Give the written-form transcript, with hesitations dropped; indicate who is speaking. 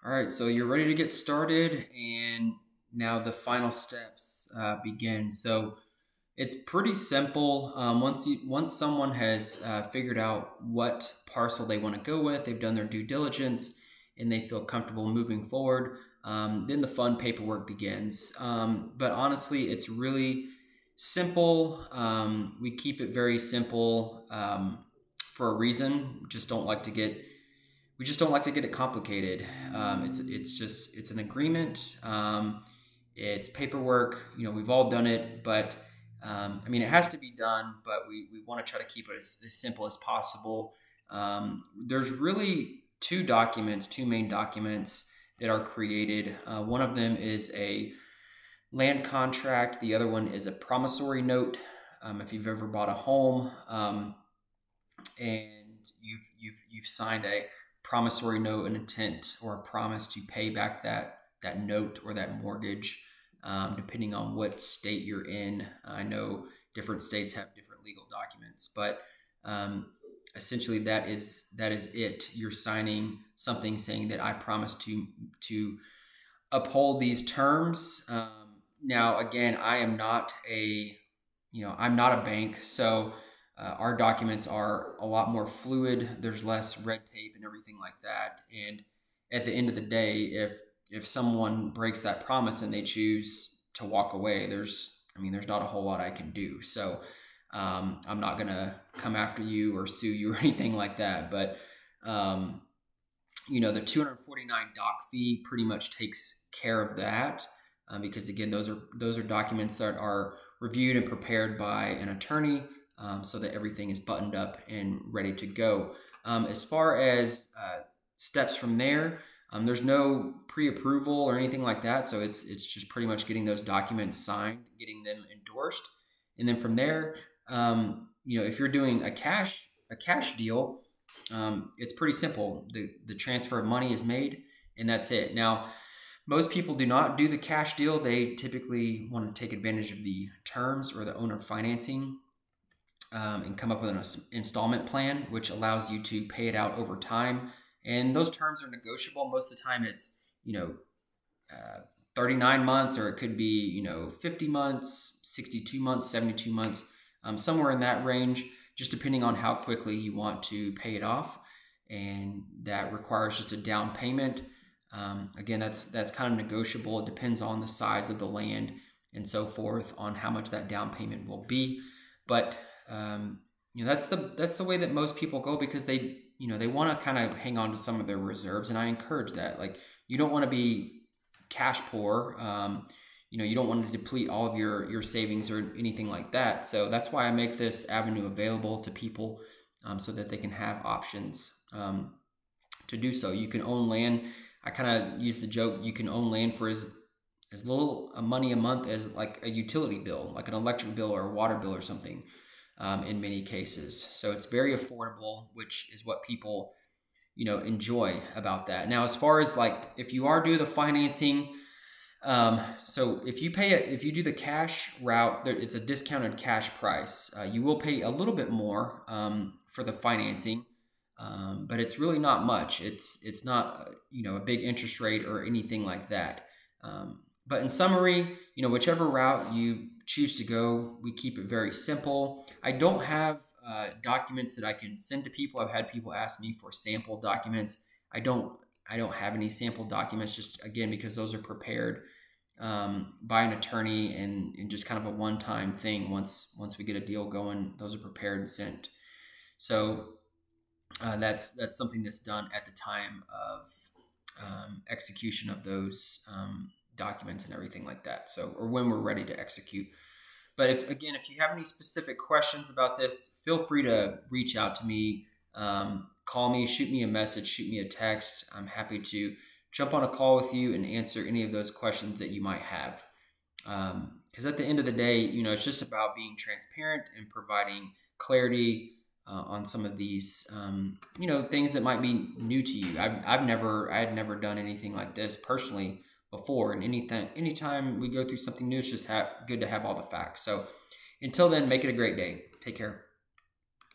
Speaker 1: All right, so you're ready to get started, and now the final steps begin. So it's pretty simple. Once someone has figured out what parcel they want to go with, they've done their due diligence, and they feel comfortable moving forward. Then the fun paperwork begins. But honestly, it's really simple. We keep it very simple for a reason. We just don't like to get it complicated. It's an agreement. It's paperwork. We've all done it, but it has to be done. But we want to try to keep it as simple as possible. There's really two main documents that are created. One of them is a land contract. The other one is a promissory note. If you've ever bought a home, and you've signed a promissory note, an intent or a promise to pay back that note or that mortgage, depending on what state you're in. I know different states have different legal documents, but essentially that is it. You're signing something saying that I promise to uphold these terms. Now, again, I'm not a bank, so our documents are a lot more fluid. There's less red tape and everything like that. And at the end of the day, if someone breaks that promise and they choose to walk away, there's not a whole lot I can do. So I'm not gonna come after you or sue you or anything like that. But um, the 249 doc fee pretty much takes care of that, because again, those are documents that are reviewed and prepared by an attorney, so that everything is buttoned up and ready to go. As far as steps from there, there's no pre-approval or anything like that, so it's just pretty much getting those documents signed, getting them endorsed, and then from there, if you're doing a cash deal, it's pretty simple. The transfer of money is made, and that's it. Now, most people do not do the cash deal. They typically want to take advantage of the terms or the owner financing, and come up with an installment plan, which allows you to pay it out over time. And those terms are negotiable. Most of the time, it's uh, 39 months, or it could be 50 months, 62 months, 72 months, somewhere in that range, just depending on how quickly you want to pay it off. And that requires just a down payment. Again, that's kind of negotiable. It depends on the size of the land and so forth, on how much that down payment will be. But that's the way that most people go, because they want to kind of hang on to some of their reserves, and I encourage that. Like, you don't want to be cash poor. You don't want to deplete all of your savings or anything like that. So that's why I make this avenue available to people, so that they can have options to do so. You can own land. I kind of use the joke, you can own land for as little money a month as like a utility bill, like an electric bill or a water bill or something, in many cases. So it's very affordable, which is what people enjoy about that. Now, as far as like if you are doing the financing, so if you do the cash route, it's a discounted cash price. You will pay a little bit more for the financing, but it's really not much. It's not a big interest rate or anything like that. But in summary, whichever route you choose to go, we keep it very simple. I don't have documents that I can send to people. I've had people ask me for sample documents. I don't I don't have any sample documents, just again because those are prepared by an attorney, and just kind of a one-time thing. Once we get a deal going, those are prepared and sent. So that's something that's done at the time of execution of those documents and everything like that. So, or when we're ready to execute. But if you have any specific questions about this, feel free to reach out to me. Call me, shoot me a message, shoot me a text. I'm happy to jump on a call with you and answer any of those questions that you might have. Because at the end of the day, it's just about being transparent and providing clarity on some of these, things that might be new to you. I had never done anything like this personally before, and anytime we go through something new, it's just good to have all the facts. So until then, make it a great day. Take care.